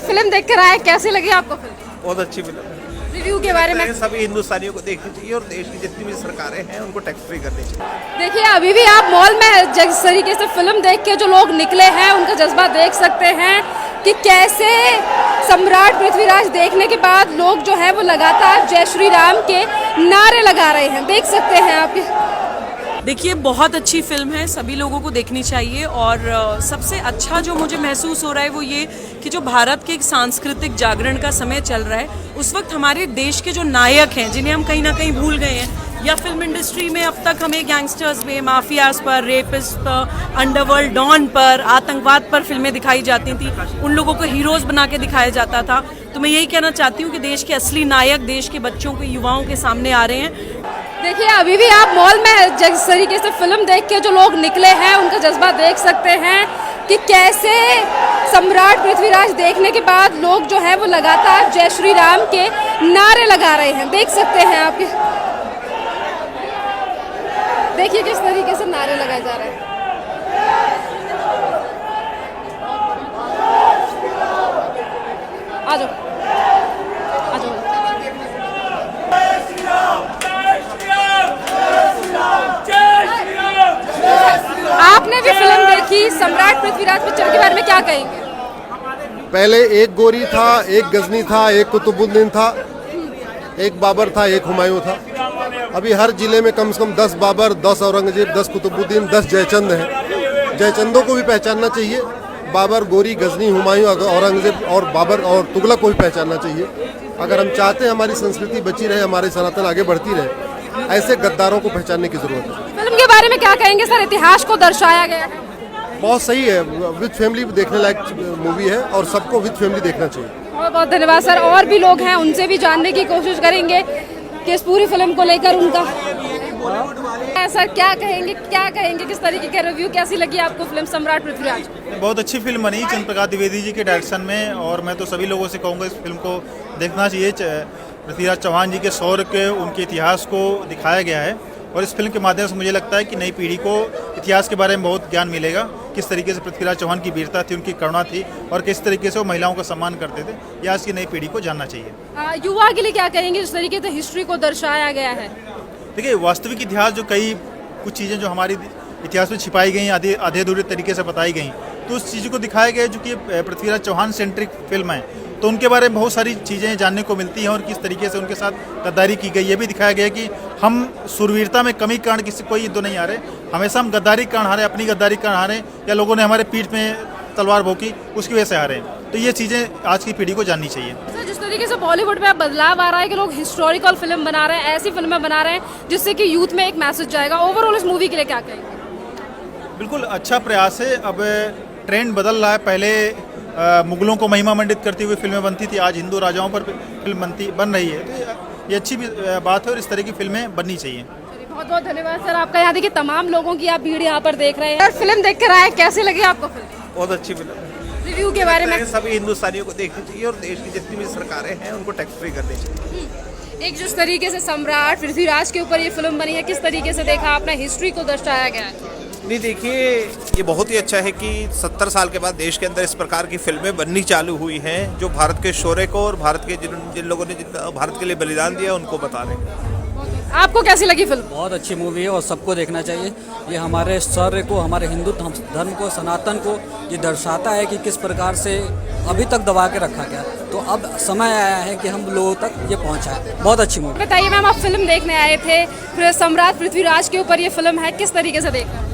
Film देख कर आए, कैसी लगी आपको फिल्म? बहुत अच्छी फिल्म है। रिव्यू के बारे में सभी हिंदुस्तानियों को देखनी चाहिए और देश की जितनी भी सरकारें हैं उनको टैक्स फ्री करनी चाहिए। देखिए, अभी भी आप मॉल में जिस तरीके से फिल्म देख के जो लोग निकले हैं उनका जज्बा देख सकते हैं कि कैसे सम्राट पृथ्वीराज देखने के बाद लोग जो है वो लगातार जय श्री राम के नारे लगा रहे हैं। देख सकते हैं आप। देखिए, बहुत अच्छी फिल्म है, सभी लोगों को देखनी चाहिए। और सबसे अच्छा जो मुझे महसूस हो रहा है वो ये कि जो भारत के एक सांस्कृतिक जागरण का समय चल रहा है, उस वक्त हमारे देश के जो नायक हैं जिन्हें हम कहीं ना कहीं भूल गए हैं, या फिल्म इंडस्ट्री में अब तक हमें गैंगस्टर्स पे, माफियाज पर, रेपिस्ट पर, अंडरवर्ल्ड डॉन पर, आतंकवाद पर फिल्में दिखाई जाती थी, उन लोगों को हीरोज बना के दिखाया जाता था। तो मैं यही कहना चाहती हूँ कि देश के असली नायक देश के बच्चों के, युवाओं के सामने आ रहे हैं। देखिए, अभी भी आप मॉल में जिस तरीके से फिल्म देख के जो लोग निकले हैं उनका जज्बा देख सकते हैं कि कैसे सम्राट पृथ्वीराज देखने के बाद लोग जो है वो लगातार जय श्री राम के नारे लगा रहे हैं। देख सकते हैं आप। देखिए किस तरीके से नारे लगाए जा रहे हैं। आ जाओ, आ जाओ। आपने भी फिल्म देखी सम्राट पृथ्वीराज पिक्चर के बारे में क्या कहेंगे? पहले एक गोरी था, एक गजनी था, एक कुतुबुद्दीन था, एक बाबर था, एक हुमायूं था। अभी हर जिले में कम से कम 10 बाबर, 10 औरंगजेब, 10 कुतुबुद्दीन, 10 जयचंद हैं। जयचंदों को भी पहचानना चाहिए। बाबर, गोरी, गजनी, हुमायूं, औरंगजेब और बाबर और तुगलक को भी पहचानना चाहिए। अगर हम चाहते हैं हमारी संस्कृति बची रहे, हमारी सनातन आगे बढ़ती रहे, ऐसे गद्दारों को पहचानने की जरूरत है। फिल्म के बारे में क्या कहेंगे सर? इतिहास को दर्शाया गया है, बहुत सही है, विद फैमिली देखने लायक मूवी है और सबको विद फैमिली देखना चाहिए। बहुत बहुत धन्यवाद सर। और भी लोग हैं, उनसे भी जानने की कोशिश करेंगे कि इस पूरी फिल्म को लेकर उनका सर क्या कहेंगे किस तरीके का रिव्यू, कैसी लगी आपको फिल्म सम्राट पृथ्वीराज? बहुत अच्छी फिल्म बनी चंद्र प्रकाश द्विवेदी जी के डायरेक्शन में, और मैं तो सभी लोगों से कहूँगा इस फिल्म को देखना चाहिए। पृथ्वीराज चौहान जी के शौर्य के, उनके इतिहास को दिखाया गया है, और इस फिल्म के माध्यम से मुझे लगता है कि नई पीढ़ी को इतिहास के बारे में बहुत ज्ञान मिलेगा। किस तरीके से पृथ्वीराज चौहान की वीरता थी, उनकी करुणा थी, और किस तरीके से वो महिलाओं का सम्मान करते थे, यह आज की नई पीढ़ी को जानना चाहिए। युवा के लिए क्या कहेंगे जिस तरीके से हिस्ट्री को दर्शाया गया है? देखिए, वास्तविक इतिहास जो कुछ चीज़ें जो हमारी इतिहास में छिपाई गई, आधे अधूरे तरीके से बताई गई, तो उस चीज़ को दिखाया गया। जो कि पृथ्वीराज चौहान सेंट्रिक फिल्म है, तो उनके बारे में बहुत सारी चीज़ें जानने को मिलती हैं, और किस तरीके से उनके साथ गद्दारी की गई, ये भी दिखाया गया कि हम शूरवीरता में कमी कारण किसी कोई युद्ध नहीं आ रहे, हमेशा हम गद्दारी कारण हारे, अपनी गद्दारी कारण हारे, या लोगों ने हमारे पीठ में तलवार भोंकी उसकी वजह से हारे हैं। तो ये चीज़ें आज की पीढ़ी को जाननी चाहिए। सर, जिस तरीके से बॉलीवुड में बदलाव आ रहा है कि लोग हिस्टोरिकल फिल्म बना रहे हैं, ऐसी फिल्में बना रहे हैं जिससे कि यूथ में एक मैसेज जाएगा, ओवरऑल इस मूवी के लिए क्या कहेंगे? बिल्कुल अच्छा प्रयास है। अब ट्रेंड बदल रहा है। पहले मुगलों को महिमा मंडित करती हुई फिल्में बनती थी, आज हिंदू राजाओं पर फिल्म बन रही है, तो ये अच्छी बात है और इस तरह की फिल्में बननी चाहिए। बहुत बहुत धन्यवाद सर आपका। यहाँ देखिए तमाम लोगों की आप भीड़ यहाँ पर देख रहे हैं। फिल्म देख कर आए, कैसी लगी आपको फिल्म? बहुत अच्छी फिल्म है। रिव्यू के बारे में सभी हिंदुस्तानियों को देखनी चाहिए और देश की जितनी भी सरकारें हैं उनको टैक्स फ्री करनी चाहिए। एक जिस तरीके से सम्राट पृथ्वीराज के ऊपर ये फिल्म बनी है, किस तरीके से देखा आपने, हिस्ट्री को दर्शाया गया है? नहीं, देखिए, ये बहुत ही अच्छा है कि 70 साल के बाद देश के अंदर इस प्रकार की फिल्में बननी चालू हुई हैं, जो भारत के शौर्य को और भारत के जिन लोगों ने भारत के लिए बलिदान दिया उनको बता रहे हैं। आपको कैसी लगी फिल्म? बहुत अच्छी मूवी है और सबको देखना चाहिए। ये हमारे शौर्य को, हमारे हिंदू धर्म को, सनातन को ये दर्शाता है कि किस प्रकार से अभी तक दबा के रखा गया। तो अब समय आया है कि हम लोगों तक ये पहुंचाए। बहुत अच्छी मूवी। बताइए मैम, आप फिल्म देखने आए थे, फिर सम्राट पृथ्वीराज के ऊपर ये फिल्म है, किस तरीके से देखा?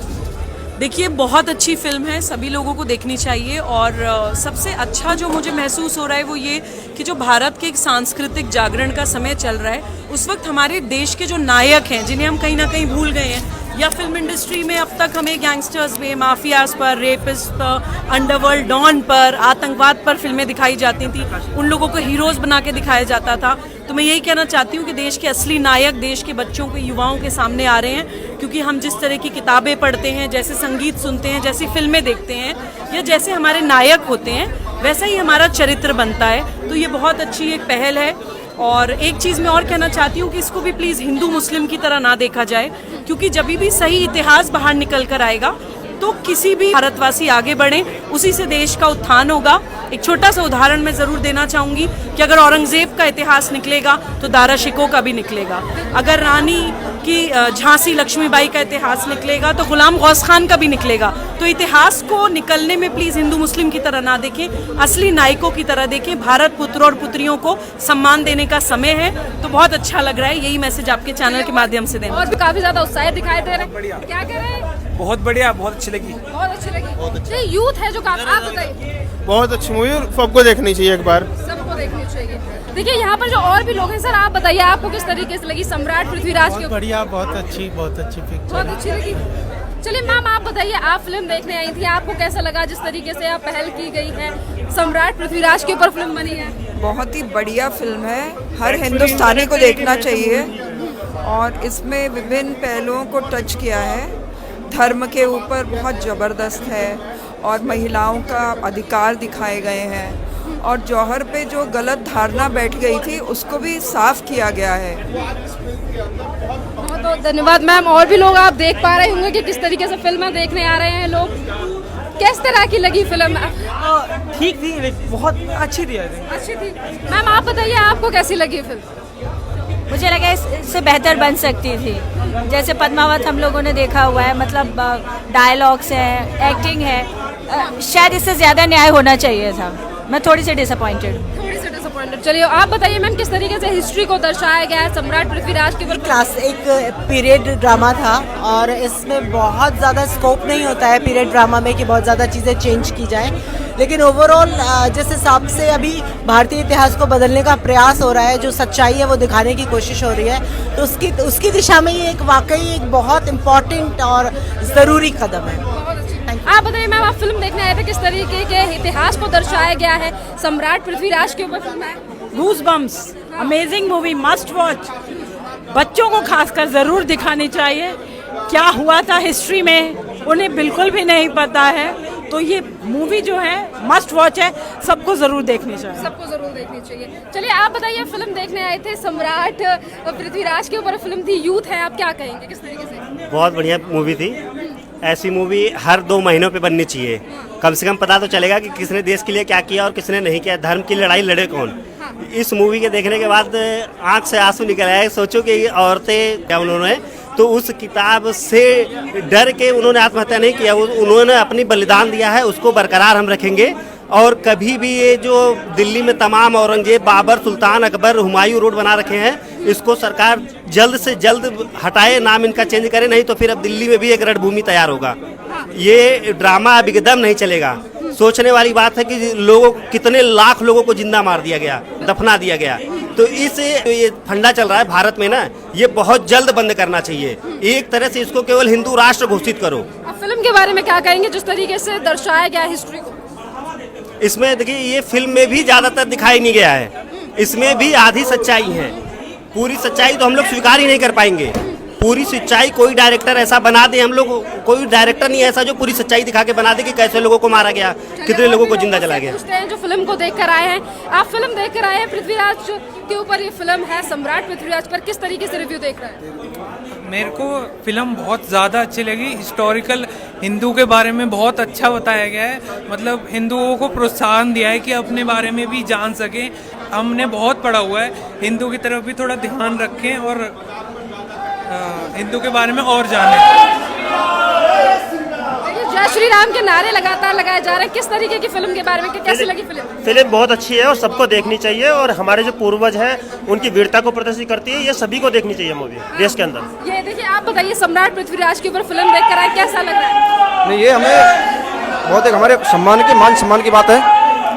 देखिए, बहुत अच्छी फिल्म है, सभी लोगों को देखनी चाहिए। और सबसे अच्छा जो मुझे महसूस हो रहा है वो ये कि जो भारत के एक सांस्कृतिक जागरण का समय चल रहा है, उस वक्त हमारे देश के जो नायक हैं जिन्हें हम कहीं ना कहीं भूल गए हैं, या फिल्म इंडस्ट्री में अब तक हमें गैंगस्टर्स पे, माफियाज पर, रेपिस्ट पर, अंडरवर्ल्ड डॉन पर, आतंकवाद पर फिल्में दिखाई जाती थी, उन लोगों को हीरोज बना के दिखाया जाता था। तो मैं यही कहना चाहती हूँ कि देश के असली नायक देश के बच्चों के, युवाओं के सामने आ रहे हैं, क्योंकि हम जिस तरह की किताबें पढ़ते हैं, जैसे संगीत सुनते हैं, जैसी फिल्में देखते हैं, या जैसे हमारे नायक होते हैं, वैसा ही हमारा चरित्र बनता है। तो ये बहुत अच्छी एक पहल है। और एक चीज़ मैं और कहना चाहती हूँ कि इसको भी प्लीज़ हिंदू मुस्लिम की तरह ना देखा जाए, क्योंकि जब भी सही इतिहास बाहर निकल कर आएगा तो किसी भी भारतवासी आगे बढ़े, उसी से देश का उत्थान होगा। एक छोटा सा उदाहरण मैं ज़रूर देना चाहूँगी कि अगर औरंगज़ेब का इतिहास निकलेगा तो दारा शिकोह का भी निकलेगा। अगर रानी की झांसी लक्ष्मीबाई का इतिहास निकलेगा तो गुलाम गौस खान का भी निकलेगा। तो इतिहास को निकलने में प्लीज़ हिंदू मुस्लिम की तरह ना देखें, असली नायकों की तरह देखें। भारत पुत्र और पुत्रियों को सम्मान देने का समय है। तो बहुत अच्छा लग रहा है, यही मैसेज आपके चैनल के माध्यम से देना। और भी काफी ज्यादा उत्साहित दिखाई दे रहे हैं, क्या कह रहे हैं? बहुत बढ़िया, बहुत अच्छी लगी। बहुत अच्छी लगी। ये यूथ है जो काफी, आप बताइए। बहुत अच्छी मूवी, सबको देखनी चाहिए एक बार। सबको देखनी चाहिए। देखिए यहाँ पर जो और भी लोग हैं, सर आप बताइए आपको किस तरीके से लगी सम्राट पृथ्वीराज के? बढ़िया, बहुत अच्छी पिक्चर। बहुत अच्छी लगी। चलिए मैम आप बताइए, आप फिल्म देखने आई थी, आपको कैसा लगा जिस तरीके से आप पहल की गई है, सम्राट पृथ्वीराज के ऊपर फिल्म बनी है? बहुत ही बढ़िया फिल्म है, हर हिंदुस्तानी को देखना चाहिए और इसमें विभिन्न पहलुओं को टच किया है। धर्म के ऊपर बहुत ज़बरदस्त है और महिलाओं का अधिकार दिखाए गए हैं और जौहर पे जो गलत धारणा बैठ गई थी उसको भी साफ किया गया है। बहुत बहुत धन्यवाद मैम। और भी लोग आप देख पा रहे होंगे कि किस तरीके से फिल्में देखने आ रहे हैं लोग। किस तरह की लगी फिल्म? ठीक थी, बहुत अच्छी थी। अच्छी थी। मैम आप बताइए आपको कैसी लगी फिल्म? मुझे लगा इससे बेहतर बन सकती थी। जैसे पद्मावत हम लोगों ने देखा हुआ है, मतलब डायलॉग्स हैं, एक्टिंग है, शायद इससे ज़्यादा न्याय होना चाहिए था। मैं थोड़ी सी डिसअपॉइंटेड। चलिए आप बताइए मैम, किस तरीके से हिस्ट्री को दर्शाया गया है सम्राट पृथ्वीराज के ऊपर? क्लास एक पीरियड ड्रामा था और इसमें बहुत ज़्यादा स्कोप नहीं होता है पीरियड ड्रामा में कि बहुत ज़्यादा चीज़ें चेंज की जाएं, लेकिन ओवरऑल जिस हिसाब से अभी भारतीय इतिहास को बदलने का प्रयास हो रहा है, जो सच्चाई है वो दिखाने की कोशिश हो रही है, तो उसकी दिशा में ये एक वाकई एक बहुत इम्पॉर्टेंट और ज़रूरी कदम है। आप बताइए मैम, आप फिल्म देखने आए थे, किस तरीके के इतिहास को दर्शाया गया है? सम्राट पृथ्वीराज के ऊपर फिल्म है। Goosebumps, amazing movie, must watch. बच्चों को खासकर ज़रूर दिखानी चाहिए। क्या हुआ था हिस्ट्री में उन्हें बिल्कुल भी नहीं पता है, तो ये मूवी जो है मस्ट वॉच है, सबको ज़रूर देखनी चाहिए। सबको ज़रूर देखनी चाहिए। चलिए आप बताइए, फिल्म देखने आए थे, सम्राट पृथ्वीराज के ऊपर फिल्म थी, यूथ है, आप क्या कहेंगे किस तरीके से? बहुत बढ़िया मूवी थी। ऐसी मूवी हर 2 महीनों पे बननी चाहिए। कम से कम पता तो चलेगा कि किसने देश के लिए क्या किया और किसने नहीं किया, धर्म की लड़ाई लड़े कौन। इस मूवी के देखने के बाद आंख से आंसू निकल आए। सोचो कि औरतें क्या उन्होंने तो उस किताब से डर के उन्होंने आत्महत्या नहीं किया, उन्होंने अपनी बलिदान दिया है, उसको बरकरार हम रखेंगे। और कभी भी ये जो दिल्ली में तमाम औरंगजेब, बाबर, सुल्तान अकबर, हुमायूं रोड बना रखे हैं, इसको सरकार जल्द से जल्द हटाए, नाम इनका चेंज करे, नहीं तो फिर अब दिल्ली में भी एक रणभूमि तैयार होगा। ये ड्रामा अब एकदम नहीं चलेगा। सोचने वाली बात है कि लोगों, कितने लाख लोगों को जिंदा मार दिया गया, दफना दिया गया। तो इस ये फंडा चल रहा है भारत में ना, ये बहुत जल्द बंद करना चाहिए। एक तरह से इसको केवल हिंदू राष्ट्र घोषित करो। आप फिल्म के बारे में क्या कहेंगे जिस तरीके से दर्शाया गया हिस्ट्री को? इसमें देखिए, ये फिल्म में भी ज्यादातर दिखाई नहीं गया है, इसमें भी आधी सच्चाई है। पूरी सच्चाई तो हम लोग स्वीकार ही नहीं कर पाएंगे। पूरी सच्चाई कोई डायरेक्टर ऐसा बना दे, हम लोग कोई डायरेक्टर नहीं ऐसा जो पूरी सच्चाई दिखा के बना दे कि कैसे लोगों को मारा गया, कितने लोगों को जिंदा जला गया। जो फिल्म को देख कर आए हैं, आप फिल्म देख कर आए हैं, पृथ्वीराज के ऊपर ये फिल्म है, सम्राट पृथ्वीराज पर किस तरीके से रिव्यू देख रहे हैं? मेरे को फिल्म बहुत ज़्यादा अच्छी लगी। हिस्टोरिकल हिंदू के बारे में बहुत अच्छा बताया गया है, मतलब हिंदुओं को प्रोत्साहन दिया है कि अपने बारे में भी जान सकें। हमने बहुत पढ़ा हुआ है, हिंदू की तरफ भी थोड़ा ध्यान रखें और हिंदू के बारे में और जानें। जय श्री राम के नारे लगातार लगाए जा रहे हैं, किस तरीके की फिल्म के बारे में, कैसी लगी फिल्म? फिल्म बहुत अच्छी है और सबको देखनी चाहिए, और हमारे जो पूर्वज हैं उनकी वीरता को प्रदर्शित करती है। ये सभी को देखनी चाहिए मूवी देश के अंदर। ये देखिए, आप बताइए, सम्राट पृथ्वीराज के ऊपर फिल्म देख कर आए, कैसा लग रहा है? नहीं, ये हमें बहुत एक हमारे सम्मान की, मान सम्मान की बात है।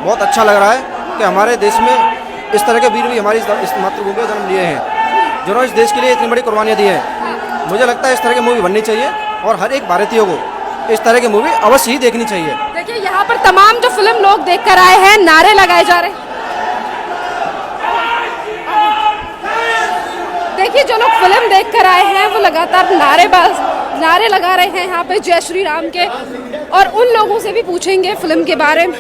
बहुत अच्छा लग रहा है कि हमारे देश में इस तरह के वीर भी हमारी इस मातृभूमि में जन्म लिए हैं, जिन्होंने इस देश के लिए इतनी बड़ी कुर्बानियाँ दी हैं। मुझे लगता है इस तरह की मूवी बननी चाहिए और हर एक भारतीय को इस तरह की मूवी अवश्य ही देखनी चाहिए। देखिए यहाँ पर तमाम जो फिल्म लोग देख कर आए हैं, नारे लगाए जा रहे हैं। देखिए, जो लोग फिल्म देख कर आए हैं वो लगातार नारे लगा रहे हैं यहाँ पे जय श्री राम के, और उन लोगों से भी पूछेंगे फिल्म के बारे में।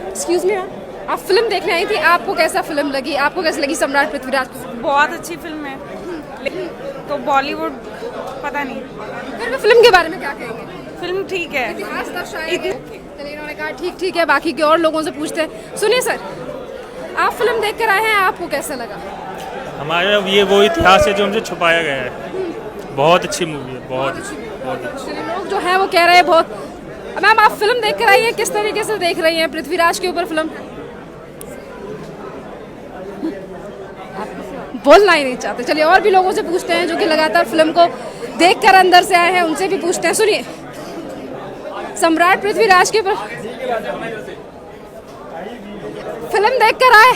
एक्सक्यूज मी, आप फिल्म देखने आई थी, आपको कैसा फिल्म लगी, आपको कैसी लगी सम्राट पृथ्वीराज? बहुत अच्छी फिल्म है। तो बॉलीवुड पता नहीं। फिर भी फिल्म के बारे में क्या कहेंगे? फिल्म ठीक है। इतिहास दर्शाया गया। चलिए, इन्होंने कहा ठीक ठीक है, बाकी के और लोगों से पूछते हैं। सुनिए सर, आप फिल्म देख कर आए हैं, आपको कैसा लगा? हमारा ये वो इतिहास है जो हमसे छुपाया गया है। बहुत अच्छी मूवी है, बहुत अच्छी। चलिए, लोग जो है वो कह रहे हैं बहुत। मैम, आप फिल्म देख कर आई हैं, किस तरीके से देख रही हैं? पृथ्वीराज के ऊपर फिल्म बोलना ही नहीं चाहते। चलिए, और भी लोगों से पूछते हैं जो कि लगातार फिल्म को देखकर अंदर से आए हैं, उनसे भी पूछते हैं। सुनिए, सम्राट पृथ्वीराज के ऊपर फिल्म देख कर आए।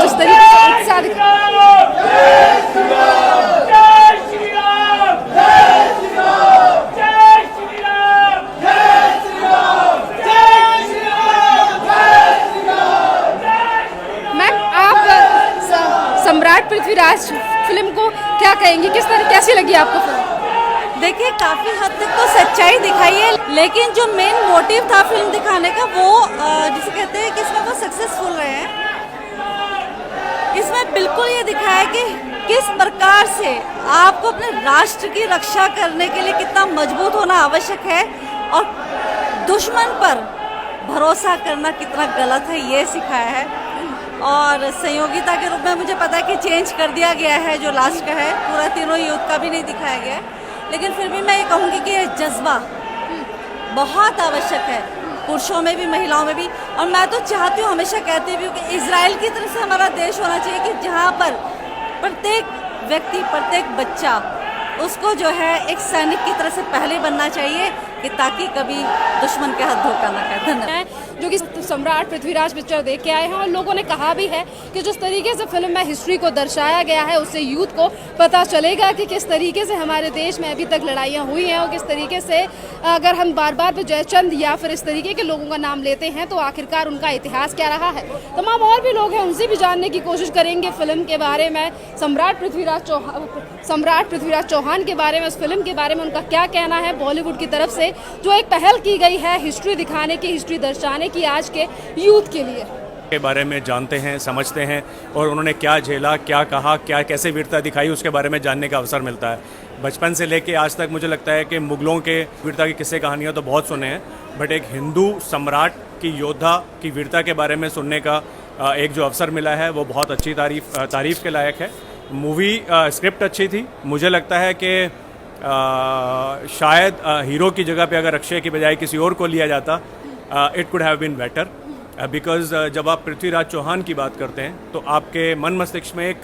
जिस तरीके से उत्साह दिखा। सम्राट पृथ्वीराज फिल्म को क्या कहेंगी? किस तरह कैसी लगी आपको फिल्म? देखिए, काफ़ी हद तक तो सच्चाई दिखाई है, लेकिन जो मेन मोटिव था फिल्म दिखाने का वो जिसे कहते हैं कि इसमें वो सक्सेसफुल रहे हैं। इसमें बिल्कुल ये दिखाया कि किस प्रकार से आपको अपने राष्ट्र की रक्षा करने के लिए कितना मजबूत होना आवश्यक है और दुश्मन पर भरोसा करना कितना गलत है, ये सिखाया है। और संयोगिता के रूप में मुझे पता है कि चेंज कर दिया गया है, जो लास्ट का है, पूरा तीनों युद्ध का भी नहीं दिखाया गया है, लेकिन फिर भी मैं ये कहूँगी कि ये जज्बा बहुत आवश्यक है, पुरुषों में भी महिलाओं में भी। और मैं तो चाहती हूँ, हमेशा कहती भी हूँ कि इजराइल की तरह से हमारा देश होना चाहिए कि जहाँ पर प्रत्येक व्यक्ति, प्रत्येक बच्चा उसको जो है एक सैनिक की तरह से पहले बनना चाहिए कि ताकि कभी दुश्मन के हाथ धोखा ना करे। धन्यवाद। जो कि सम्राट पृथ्वीराज पिक्चर देख के आए हैं, और लोगों ने कहा भी है कि जिस तरीके से फिल्म में हिस्ट्री को दर्शाया गया है, उससे यूथ को पता चलेगा कि किस तरीके से हमारे देश में अभी तक लड़ाइयाँ हुई हैं और किस तरीके से अगर हम बार बार पे जयचंद या फिर इस तरीके के लोगों का नाम लेते हैं तो आखिरकार उनका इतिहास क्या रहा है। तमाम और भी लोग हैं, उनसे भी जानने की कोशिश करेंगे फिल्म के बारे में, सम्राट पृथ्वीराज चौहान के बारे में, उस फिल्म के बारे में उनका क्या कहना है। बॉलीवुड की तरफ से जो एक पहल की गई है हिस्ट्री दिखाने की, हिस्ट्री दर्शाने की आज के यूथ के लिए, के बारे में जानते हैं, समझते हैं, और उन्होंने क्या झेला, क्या कहा, क्या कैसे वीरता दिखाई, उसके बारे में जानने का अवसर मिलता है। बचपन से लेके आज तक मुझे लगता है कि मुगलों के वीरता की किस्से कहानियाँ तो बहुत सुने हैं, बट एक हिंदू सम्राट की योद्धा की वीरता के बारे में सुनने का एक जो अवसर मिला है वो बहुत अच्छी तारीफ के लायक है। मूवी स्क्रिप्ट अच्छी थी। मुझे लगता है कि शायद हीरो की जगह पे अगर अक्षय की बजाय किसी और को लिया जाता, it could have been better, because जब आप पृथ्वीराज चौहान की बात करते हैं तो आपके मन मस्तिष्क में एक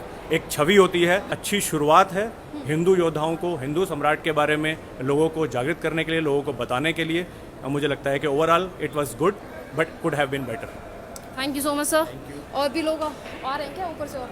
छवि होती है। अच्छी शुरुआत है हिंदू योद्धाओं को, हिंदू सम्राट के बारे में लोगों को जागृत करने के लिए, लोगों को बताने के लिए। मुझे लगता है कि overall it was good but could have been better. Thank you so much sir. और भी लोग आ रहे हैं क्या ऊपर से? और